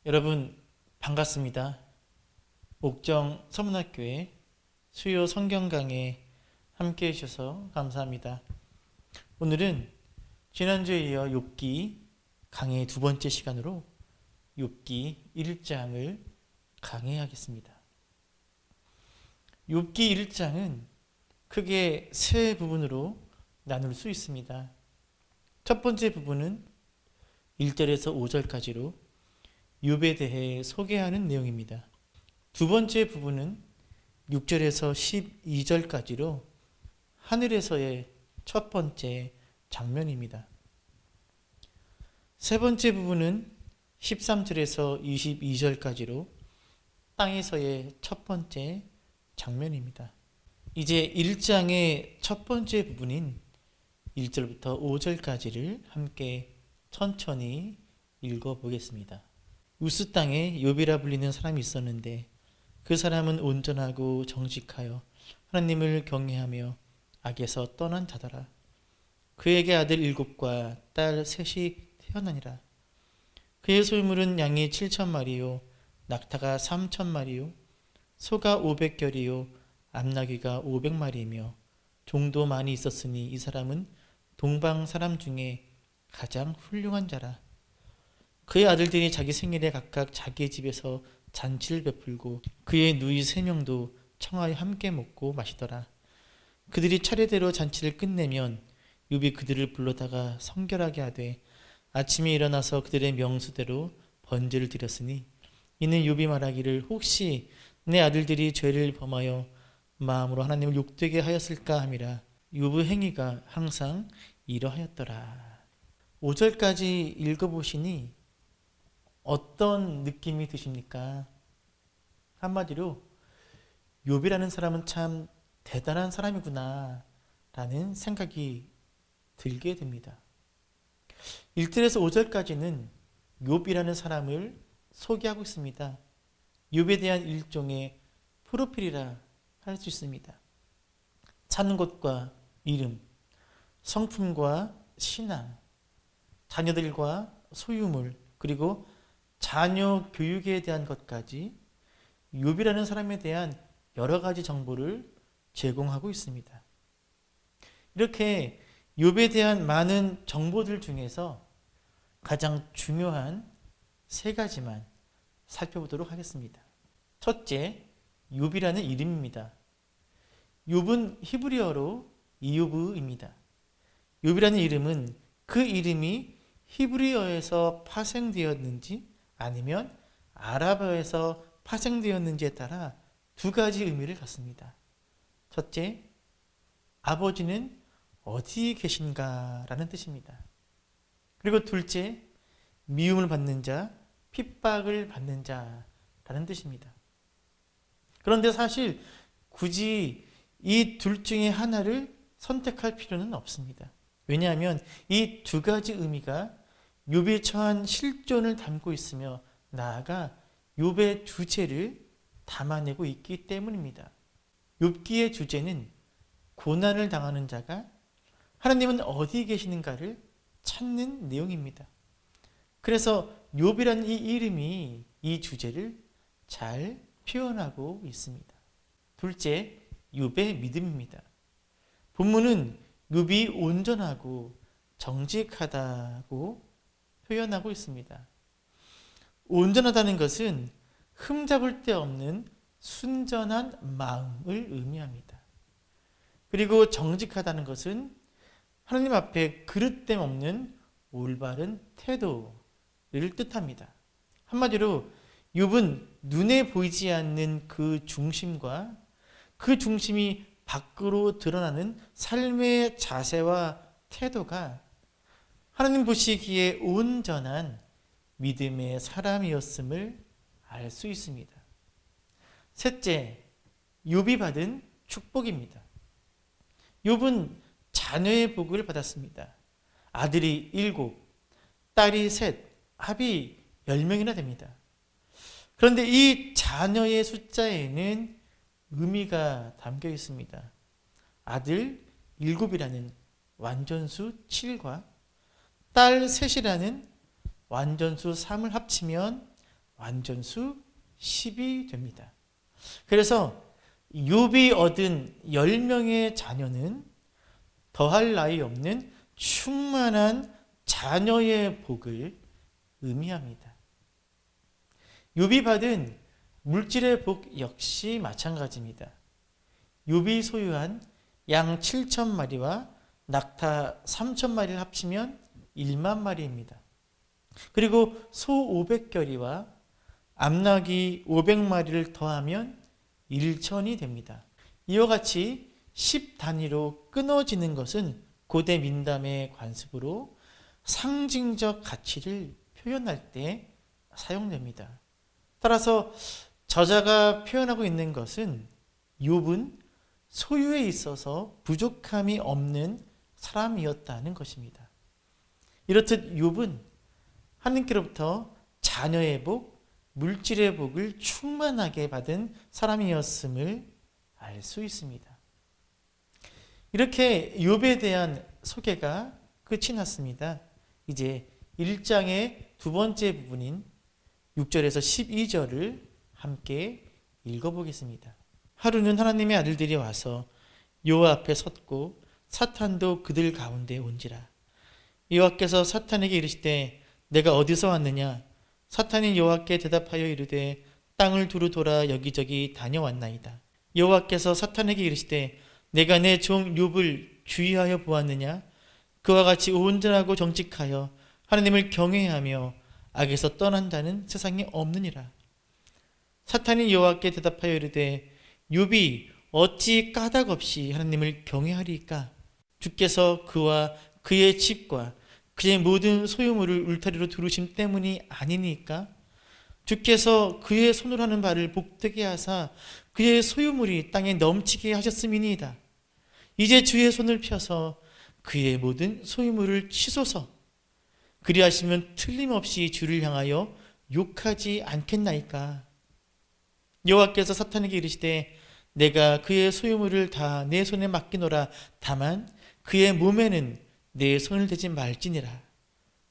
여러분 반갑습니다. 옥정 서문학교의 수요 성경 강에 함께 해주셔서 감사합니다. 오늘은 지난주에 이어 욥기 강의 두 번째 시간으로 욥기 1장을 강해하겠습니다. 욥기 1장은 크게 세 부분으로 나눌 수 있습니다. 첫 번째 부분은 1절에서 5절까지로 욥에 대해 소개하는 내용입니다. 두 번째 부분은 6절에서 12절까지로 하늘에서의 첫 번째 장면입니다. 세 번째 부분은 13절에서 22절까지로 땅에서의 첫 번째 장면입니다. 이제 1장의 첫 번째 부분인 1절부터 5절까지를 함께 천천히 읽어보겠습니다. 우스 땅에 욥이라 불리는 사람이 있었는데 그 사람은 온전하고 정직하여 하나님을 경외하며 악에서 떠난 자더라. 그에게 아들 7과 딸 3이 태어나니라. 그의 소유물은 양이 7,000마리요 낙타가 3,000마리요 소가 500결이요 암나귀가 500마리이며 종도 많이 있었으니 이 사람은 동방 사람 중에 가장 훌륭한 자라. 그의 아들들이 자기 생일에 각각 자기의 집에서 잔치를 베풀고 그의 누이 3명도 청하여 함께 먹고 마시더라. 그들이 차례대로 잔치를 끝내면 욥이 그들을 불러다가 성결하게 하되 아침에 일어나서 그들의 명수대로 번제를 드렸으니 이는 욥이 말하기를 혹시 내 아들들이 죄를 범하여 마음으로 하나님을 욕되게 하였을까 함이라. 욥의 행위가 항상 이러하였더라. 5절까지 읽어보시니 어떤 느낌이 드십니까? 한마디로 욥이라는 사람은 참 대단한 사람이구나 라는 생각이 들게 됩니다. 1절에서 5절까지는 욥이라는 사람을 소개하고 있습니다. 욥에 대한 일종의 프로필이라 할 수 있습니다. 사는 곳과 이름, 성품과 신앙, 자녀들과 소유물, 그리고 자녀 교육에 대한 것까지 욥이라는 사람에 대한 여러 가지 정보를 제공하고 있습니다. 이렇게 욥에 대한 많은 정보들 중에서 가장 중요한 3가지만 살펴보도록 하겠습니다. 첫째, 욥이라는 이름입니다. 욥은 히브리어로 이요브입니다. 욥이라는 이름은 그 이름이 히브리어에서 파생되었는지 아니면 아랍어에서 파생되었는지에 따라 2가지 의미를 갖습니다. 첫째, 아버지는 어디 계신가 라는 뜻입니다. 그리고 둘째, 미움을 받는 자, 핍박을 받는 자라는 뜻입니다. 그런데 사실 굳이 이 둘 중에 하나를 선택할 필요는 없습니다. 왜냐하면 이 2가지 의미가 욥이 처한 실존을 담고 있으며 나아가 욥의 주제를 담아내고 있기 때문입니다. 욥기의 주제는 고난을 당하는 자가 하나님은 어디 계시는가를 찾는 내용입니다. 그래서 욥이라는 이 이름이 이 주제를 잘 표현하고 있습니다. 둘째, 욥의 믿음입니다. 본문은 욥이 온전하고 정직하다고 표현하고 있습니다. 온전하다는 것은 흠잡을 데 없는 순전한 마음을 의미합니다. 그리고 정직하다는 것은 하나님 앞에 그릇됨 없는 올바른 태도를 뜻합니다. 한마디로 욥은 눈에 보이지 않는 그 중심과 그 중심이 밖으로 드러나는 삶의 자세와 태도가 하나님 보시기에 온전한 믿음의 사람이었음을 알 수 있습니다. 셋째, 욥이 받은 축복입니다. 욥은 자녀의 복을 받았습니다. 아들이 7, 딸이 3, 합이 10명이나 됩니다. 그런데 이 자녀의 숫자에는 의미가 담겨 있습니다. 아들 7이라는 완전수 7과 딸 셋이라는 완전수 3을 합치면 완전수 10이 됩니다. 그래서 욥이 얻은 10명의 자녀는 더할 나위 없는 충만한 자녀의 복을 의미합니다. 욥이 받은 물질의 복 역시 마찬가지입니다. 욥이 소유한 양 7,000마리와 낙타 3,000마리를 합치면 1만 마리입니다. 그리고 소 500결이와 암나귀 500마리를 더하면 1천이 됩니다. 이와 같이 10단위로 끊어지는 것은 고대 민담의 관습으로 상징적 가치를 표현할 때 사용됩니다. 따라서 저자가 표현하고 있는 것은 욥은 소유에 있어서 부족함이 없는 사람이었다는 것입니다. 이렇듯 욥은 하나님께로부터 자녀의 복, 물질의 복을 충만하게 받은 사람이었음을 알 수 있습니다. 이렇게 욥에 대한 소개가 끝이 났습니다. 이제 1장의 두 번째 부분인 6절에서 12절을 함께 읽어보겠습니다. 하루는 하나님의 아들들이 와서 여호와 앞에 섰고 사탄도 그들 가운데 온지라. 여호와께서 사탄에게 이르시되 내가 어디서 왔느냐? 사탄이 여호와께 대답하여 이르되 땅을 두루 돌아 여기저기 다녀왔나이다. 여호와께서 사탄에게 이르시되 내가 내 종 욥을 주의하여 보았느냐? 그와 같이 온전하고 정직하여 하나님을 경외하며 악에서 떠난다는 세상에 없느니라. 사탄이 여호와께 대답하여 이르되 욥이 어찌 까닭 없이 하나님을 경외하리이까? 주께서 그와 그의 집과 그의 모든 소유물을 울타리로 두르심 때문이 아니니까? 주께서 그의 손으로 하는 바를 복되게 하사 그의 소유물이 땅에 넘치게 하셨음이니이다. 이제 주의 손을 펴서 그의 모든 소유물을 치소서. 그리하시면 틀림없이 주를 향하여 욕하지 않겠나이까? 여호와께서 사탄에게 이르시되 내가 그의 소유물을 다 내 손에 맡기노라. 다만 그의 몸에는 내 손을 대지 말지니라.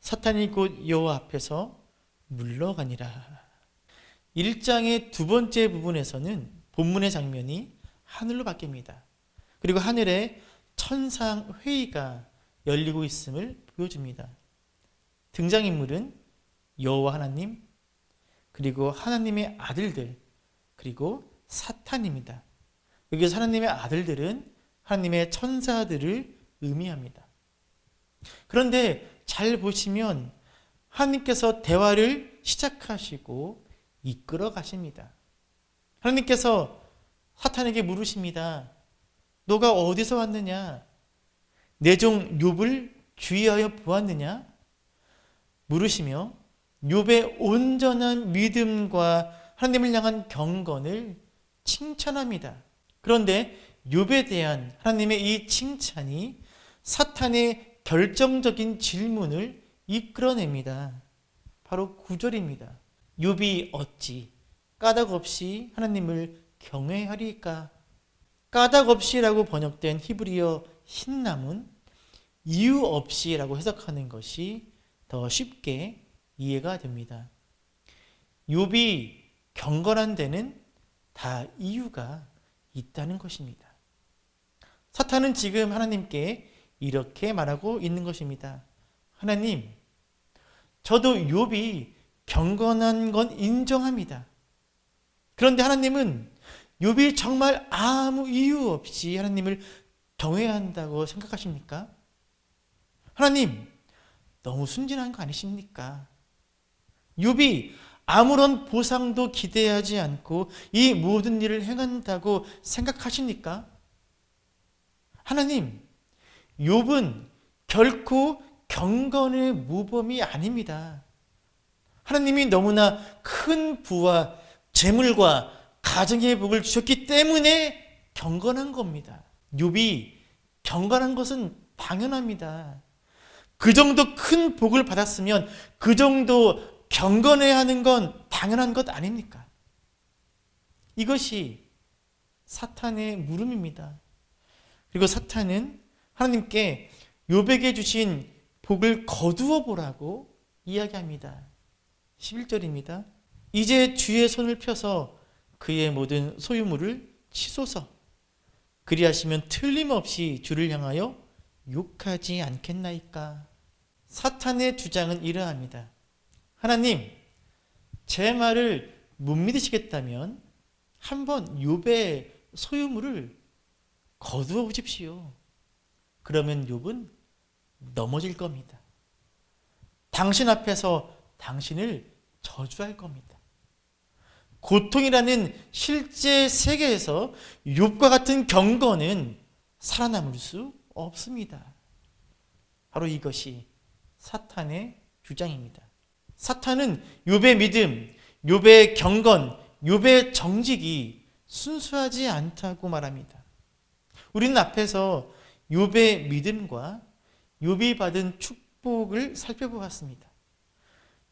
사탄이 곧 여호와 앞에서 물러가니라. 1장의 두 번째 부분에서는 본문의 장면이 하늘로 바뀝니다. 그리고 하늘에 천상회의가 열리고 있음을 보여줍니다. 등장인물은 여호와 하나님, 그리고 하나님의 아들들, 그리고 사탄입니다. 여기서 하나님의 아들들은 하나님의 천사들을 의미합니다. 그런데 잘 보시면 하나님께서 대화를 시작하시고 이끌어 가십니다. 하나님께서 사탄에게 물으십니다. 너가 어디서 왔느냐? 내 종 욥을 주의하여 보았느냐? 물으시며 욥의 온전한 믿음과 하나님을 향한 경건을 칭찬합니다. 그런데 욥에 대한 하나님의 이 칭찬이 사탄의 결정적인 질문을 이끌어냅니다. 바로 9절입니다. 욥이 어찌 까닭 없이 하나님을 경외하리까? 까닭 없이라고 번역된 히브리어 흰남은 이유 없이라고 해석하는 것이 더 쉽게 이해가 됩니다. 욥이 경건한 데는 다 이유가 있다는 것입니다. 사탄은 지금 하나님께 이렇게 말하고 있는 것입니다. 하나님, 저도 욥이 경건한 건 인정합니다. 그런데 하나님은 욥이 정말 아무 이유 없이 하나님을 경외한다고 생각하십니까? 하나님, 너무 순진한 거 아니십니까? 욥이 아무런 보상도 기대하지 않고 이 모든 일을 행한다고 생각하십니까? 하나님, 욥은 결코 경건의 모범이 아닙니다. 하나님이 너무나 큰 부와 재물과 가정의 복을 주셨기 때문에 경건한 겁니다. 욥이 경건한 것은 당연합니다. 그 정도 큰 복을 받았으면 그 정도 경건해야 하는 건 당연한 것 아닙니까? 이것이 사탄의 물음입니다. 그리고 사탄은 하나님께 욥에게 주신 복을 거두어 보라고 이야기합니다. 11절입니다. 이제 주의 손을 펴서 그의 모든 소유물을 치소서. 그리하시면 틀림없이 주를 향하여 욕하지 않겠나이까. 사탄의 주장은 이러합니다. 하나님, 제 말을 못 믿으시겠다면 한번 욥의 소유물을 거두어 보십시오. 그러면 욥은 넘어질 겁니다. 당신 앞에서 당신을 저주할 겁니다. 고통이라는 실제 세계에서 욥과 같은 경건은 살아남을 수 없습니다. 바로 이것이 사탄의 주장입니다. 사탄은 욥의 믿음, 욥의 경건, 욥의 정직이 순수하지 않다고 말합니다. 우리는 앞에서 욥의 믿음과 욥이 받은 축복을 살펴보았습니다.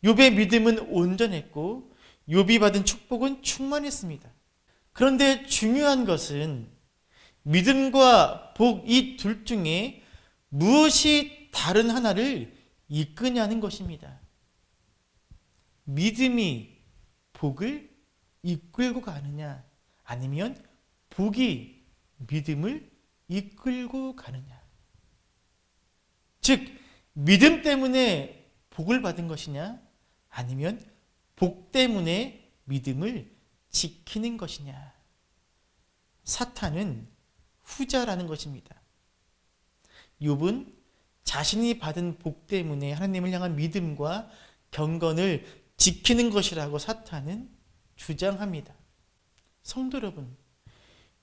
욥의 믿음은 온전했고 욥이 받은 축복은 충만했습니다. 그런데 중요한 것은 믿음과 복 이 둘 중에 무엇이 다른 하나를 이끄냐는 것입니다. 믿음이 복을 이끌고 가느냐, 아니면 복이 믿음을 이끌고 가느냐. 즉, 믿음 때문에 복을 받은 것이냐, 아니면 복 때문에 믿음을 지키는 것이냐. 사탄은 후자라는 것입니다. 욥은 자신이 받은 복 때문에 하나님을 향한 믿음과 경건을 지키는 것이라고 사탄은 주장합니다. 성도 여러분,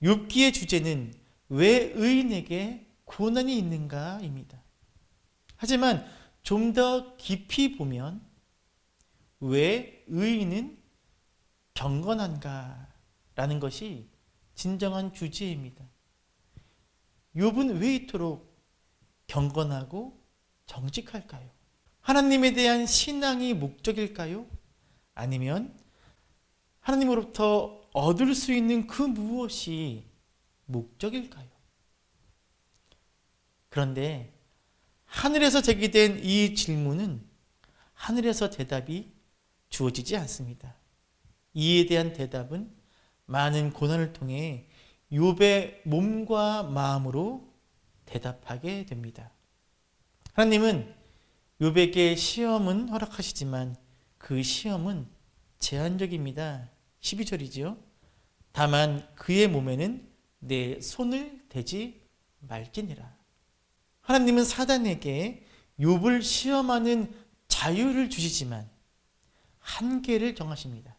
욥기의 주제는 왜 의인에게 고난이 있는가입니다. 하지만 좀 더 깊이 보면 왜 의인은 경건한가라는 것이 진정한 주제입니다. 욥은 왜 이토록 경건하고 정직할까요? 하나님에 대한 신앙이 목적일까요? 아니면 하나님으로부터 얻을 수 있는 그 무엇이 목적일까요? 그런데 하늘에서 제기된 이 질문은 하늘에서 대답이 주어지지 않습니다. 이에 대한 대답은 많은 고난을 통해 욥의 몸과 마음으로 대답하게 됩니다. 하나님은 욥에게 시험은 허락하시지만 그 시험은 제한적입니다. 12절이죠. 다만 그의 몸에는 내 손을 대지 말지니라. 하나님은 사단에게 욥을 시험하는 자유를 주시지만 한계를 정하십니다.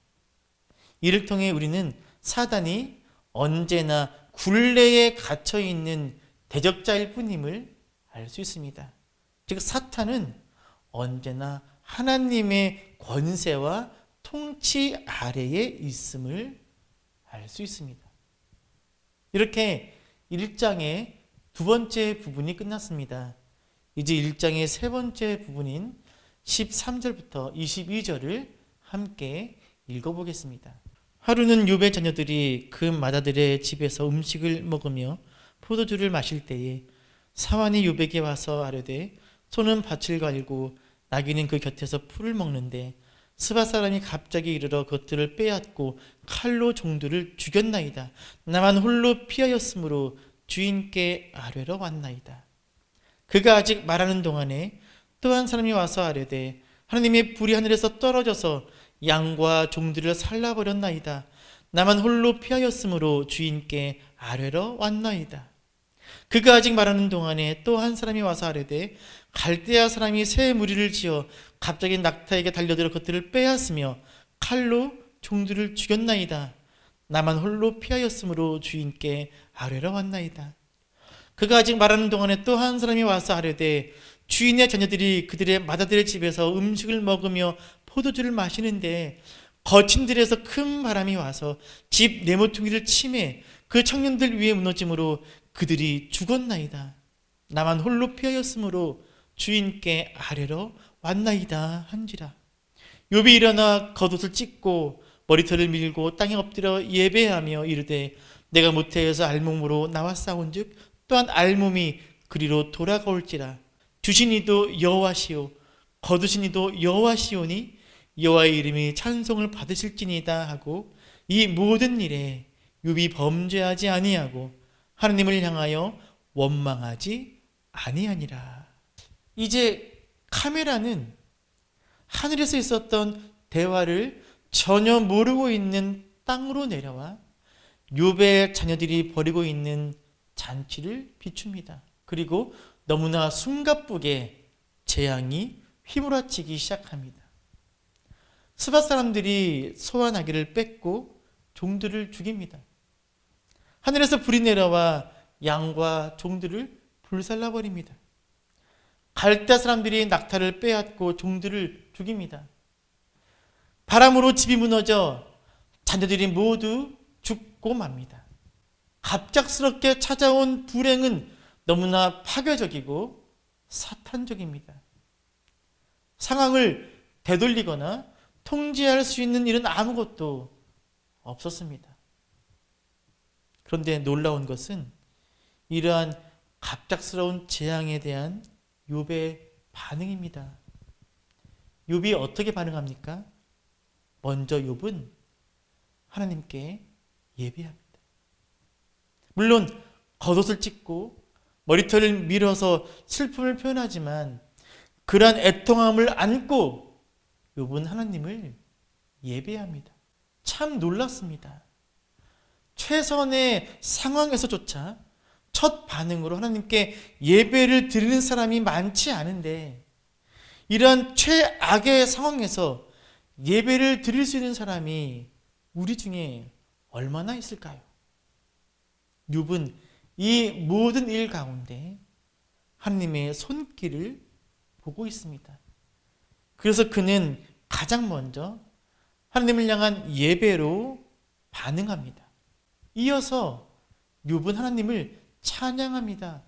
이를 통해 우리는 사단이 언제나 굴레에 갇혀 있는 대적자일 뿐임을 알 수 있습니다. 즉, 사탄은 언제나 하나님의 권세와 통치 아래에 있음을 알 수 있습니다. 이렇게 1장의 두 번째 부분이 끝났습니다. 이제 1장의 세 번째 부분인 13절부터 22절을 함께 읽어보겠습니다. 하루는 욥의 자녀들이 그 맏아들의 집에서 음식을 먹으며 포도주를 마실 때에 사환이 욥에게 와서 아뢰되 소는 밭을 갈고 나귀는 그 곁에서 풀을 먹는데 스바 사람이 갑자기 이르러 그것들을 빼앗고 칼로 종들을 죽였나이다. 나만 홀로 피하였으므로 주인께 아뢰러 왔나이다. 그가 아직 말하는 동안에 또 한 사람이 와서 아뢰되 하나님의 불이 하늘에서 떨어져서 양과 종들을 살라버렸나이다. 나만 홀로 피하였으므로 주인께 아뢰러 왔나이다. 그가 아직 말하는 동안에 또 한 사람이 와서 아뢰되 갈대아 사람이 새 무리를 지어 갑자기 낙타에게 달려들어 그것들을 빼앗으며 칼로 종들을 죽였나이다. 나만 홀로 피하였으므로 주인께 아뢰러 왔나이다. 그가 아직 말하는 동안에 또 한 사람이 와서 아뢰되 주인의 자녀들이 그들의 맏아들의 집에서 음식을 먹으며 포도주를 마시는데 거친 들에서 큰 바람이 와서 집 네모퉁이를 치매 그 청년들 위에 무너짐으로 그들이 죽었나이다. 나만 홀로 피하였으므로 주인께 아뢰러 왔나이다 한지라. 욥이 일어나 겉옷을 찢고 머리털을 밀고 땅에 엎드려 예배하며 이르되 내가 모태에서 알몸으로 나와 싸운즉 또한 알몸이 그리로 돌아가올지라. 주신 이도 여호와시오 거두신 이도 여호와시오니 여호와의 이름이 찬송을 받으실지니이다 하고 이 모든 일에 욥이 범죄하지 아니하고 하나님을 향하여 원망하지 아니하니라. 이제 카메라는 하늘에서 있었던 대화를 전혀 모르고 있는 땅으로 내려와 욥의 자녀들이 벌이고 있는 잔치를 비춥니다. 그리고 너무나 숨가쁘게 재앙이 휘몰아치기 시작합니다. 스바 사람들이 소와 나귀를 뺏고 종들을 죽입니다. 하늘에서 불이 내려와 양과 종들을 불살라버립니다. 갈대 사람들이 낙타를 빼앗고 종들을 죽입니다. 바람으로 집이 무너져 자녀들이 모두 죽고 맙니다. 갑작스럽게 찾아온 불행은 너무나 파괴적이고 사탄적입니다. 상황을 되돌리거나 통제할 수 있는 일은 아무것도 없었습니다. 그런데 놀라운 것은 이러한 갑작스러운 재앙에 대한 욥의 반응입니다. 욥이 어떻게 반응합니까? 먼저 욥은 하나님께 예배합니다. 물론 겉옷을 찢고 머리털을 밀어서 슬픔을 표현하지만 그러한 애통함을 안고 욥은 하나님을 예배합니다. 참 놀랐습니다. 최선의 상황에서조차 첫 반응으로 하나님께 예배를 드리는 사람이 많지 않은데 이러한 최악의 상황에서 예배를 드릴 수 있는 사람이 우리 중에 얼마나 있을까요? 욥은 이 모든 일 가운데 하나님의 손길을 보고 있습니다. 그래서 그는 가장 먼저 하나님을 향한 예배로 반응합니다. 이어서 욥은 하나님을 찬양합니다.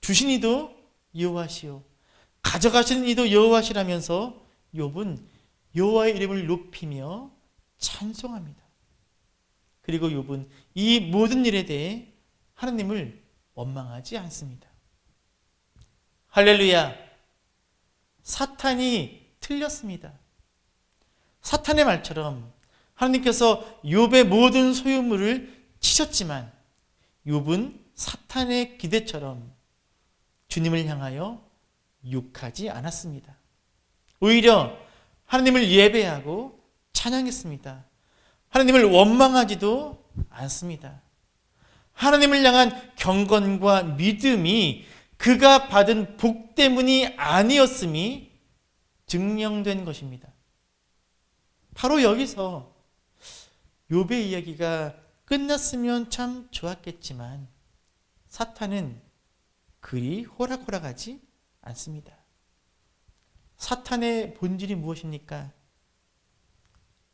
주신 이도 여호와시오, 가져가신 이도 여호와시라면서 욥은 여호와의 이름을 높이며 찬송합니다. 그리고 욥은 이 모든 일에 대해 하나님을 원망하지 않습니다. 할렐루야! 사탄이 틀렸습니다. 사탄의 말처럼 하나님께서 욥의 모든 소유물을 치셨지만 욥은 사탄의 기대처럼 주님을 향하여 욕하지 않았습니다. 오히려 하나님을 예배하고 찬양했습니다. 하나님을 원망하지도 않습니다. 하나님을 향한 경건과 믿음이 그가 받은 복 때문이 아니었음이 증명된 것입니다. 바로 여기서 욥의 이야기가 끝났으면 참 좋았겠지만 사탄은 그리 호락호락하지 않습니다. 사탄의 본질이 무엇입니까?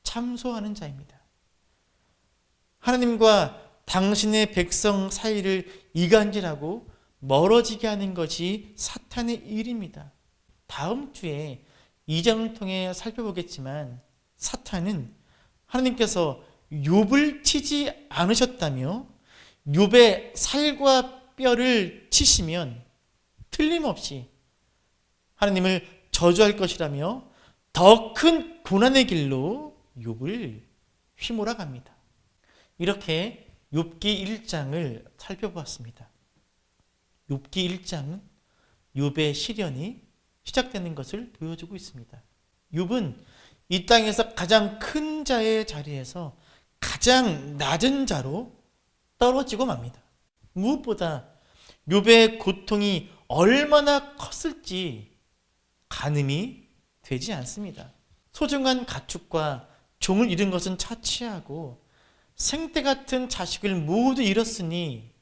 참소하는 자입니다. 하나님과 당신의 백성 사이를 이간질하고 멀어지게 하는 것이 사탄의 일입니다. 다음 주에 2장을 통해 살펴보겠지만 사탄은 하나님께서 욥을 치지 않으셨다며 욥의 살과 뼈를 치시면 틀림없이 하나님을 저주할 것이라며 더 큰 고난의 길로 욥을 휘몰아 갑니다. 이렇게 욥기 1장을 살펴보았습니다. 욥기 1장은 욥의 시련이 시작되는 것을 보여주고 있습니다. 욥은 이 땅에서 가장 큰 자의 자리에서 가장 낮은 자로 떨어지고 맙니다. 무엇보다 욥의 고통이 얼마나 컸을지 가늠이 되지 않습니다. 소중한 가축과 종을 잃은 것은 차치하고 생태 같은 자식을 모두 잃었으니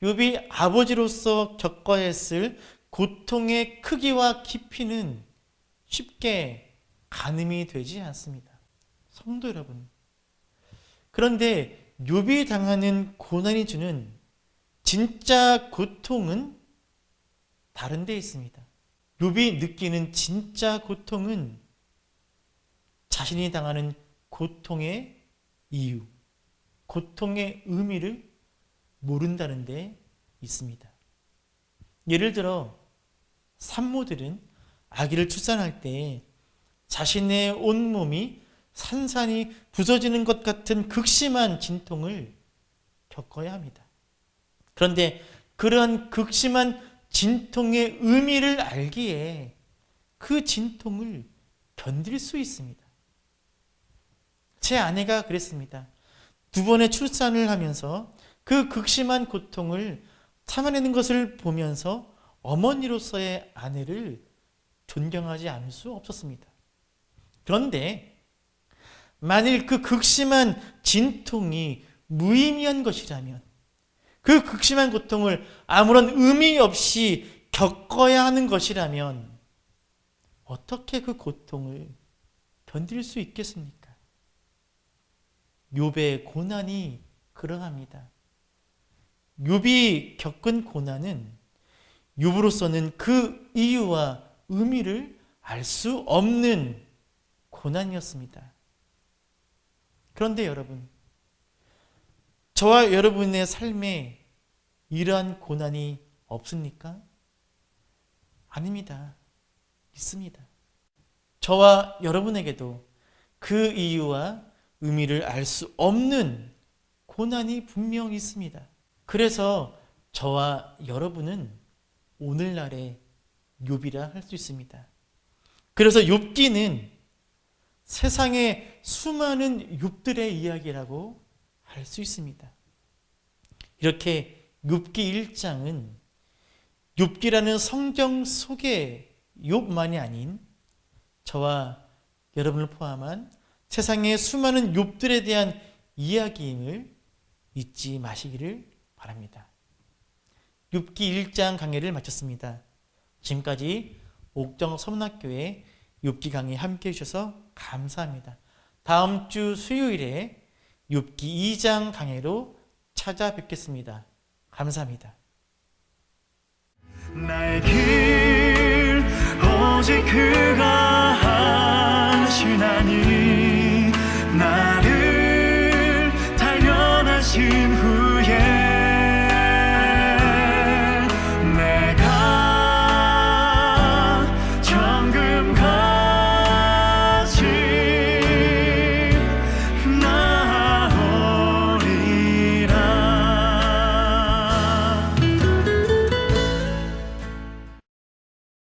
욥이 아버지로서 겪어야 했을 고통의 크기와 깊이는 쉽게 가늠이 되지 않습니다. 성도 여러분, 그런데 욥이 당하는 고난이 주는 진짜 고통은 다른 데 있습니다. 욥이 느끼는 진짜 고통은 자신이 당하는 고통의 이유, 고통의 의미를 모른다는 데 있습니다. 예를 들어 산모들은 아기를 출산할 때 자신의 온몸이 산산이 부서지는 것 같은 극심한 진통을 겪어야 합니다. 그런데 그러한 극심한 진통의 의미를 알기에 그 진통을 견딜 수 있습니다. 제 아내가 그랬습니다. 2번의 출산을 하면서 그 극심한 고통을 참아내는 것을 보면서 어머니로서의 아내를 존경하지 않을 수 없었습니다. 그런데 만일 그 극심한 진통이 무의미한 것이라면, 그 극심한 고통을 아무런 의미 없이 겪어야 하는 것이라면 어떻게 그 고통을 견딜 수 있겠습니까? 욥의 고난이 그러합니다. 욥이 겪은 고난은 욥으로서는 그 이유와 의미를 알 수 없는 고난이었습니다. 그런데 여러분, 저와 여러분의 삶에 이러한 고난이 없습니까? 아닙니다. 있습니다. 저와 여러분에게도 그 이유와 의미를 알 수 없는 고난이 분명히 있습니다. 그래서 저와 여러분은 오늘날의 욥이라 할 수 있습니다. 그래서 욥기는 세상의 수많은 욥들의 이야기라고 할 수 있습니다. 이렇게 욥기 1장은 욥기라는 성경 속의 욥만이 아닌 저와 여러분을 포함한 세상의 수많은 욥들에 대한 이야기임을 잊지 마시기를 바랍니다. 욥기 1장 강해를 마쳤습니다. 지금까지 옥정 서문학교의 욥기 강의 함께 해주셔서 감사합니다. 다음 주 수요일에 욥기 2장 강해로 찾아뵙겠습니다. 감사합니다. 나의 길 오직 그가 하시나니 나를 단련하신 후